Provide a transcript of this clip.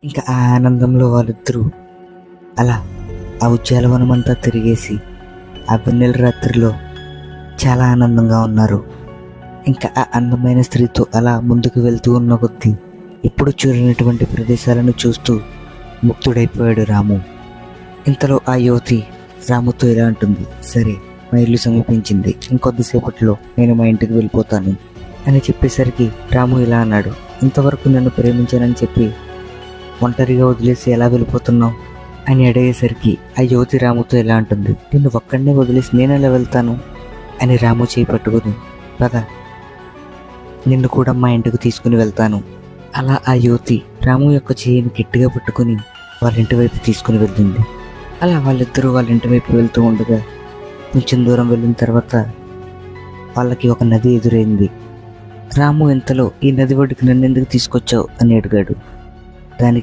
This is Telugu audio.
ఇంకా ఆ ఆనందంలో వాళ్ళిద్దరూ అలా ఆ ఉద్యానవనమంతా తిరిగేసి ఆ వెన్నెల రాత్రిలో చాలా ఆనందంగా ఉన్నారు. ఇంకా ఆ అందమైన స్త్రీతో అలా ముందుకు వెళ్తూ ఉన్న కొద్దీ ఎప్పుడు చూడనటువంటి ప్రదేశాలను చూస్తూ ముగ్ధుడైపోయాడు రాము. ఇంతలో ఆ యువతి రాముతో ఇలా అంటుంది, సరే మా ఇల్లు సమీపించింది, ఇంకొద్దిసేపట్లో నేను మా ఇంటికి వెళ్ళిపోతాను అని చెప్పేసరికి రాము ఇలా అన్నాడు, ఇంతవరకు నన్ను ప్రేమించానని చెప్పి ఒంటరిగా వదిలేసి ఎలా వెళ్ళిపోతున్నావు అని అడిగేసరికి ఆ యువతి రాముతో ఎలా అంటుంది, నిన్ను ఒక్కడినే వదిలేసి నేను ఎలా వెళ్తాను అని రాము చేయి పట్టుకుని, పద నిన్ను కూడా మా ఇంటికి తీసుకుని వెళ్తాను. అలా ఆ యువతి రాము యొక్క చేయిని గట్టిగా పట్టుకుని వాళ్ళ ఇంటి వైపు తీసుకుని వెళ్ళింది. అలా వాళ్ళిద్దరూ వాళ్ళ ఇంటి వైపు వెళ్తూ ఉండగా కొంచెం దూరం వెళ్ళిన తర్వాత వాళ్ళకి ఒక నది ఎదురైంది. రాము ఇంతలో ఈ నది ఒడ్డుకి నన్ను ఎందుకు తీసుకొచ్చావు అని అడిగాడు. దానికి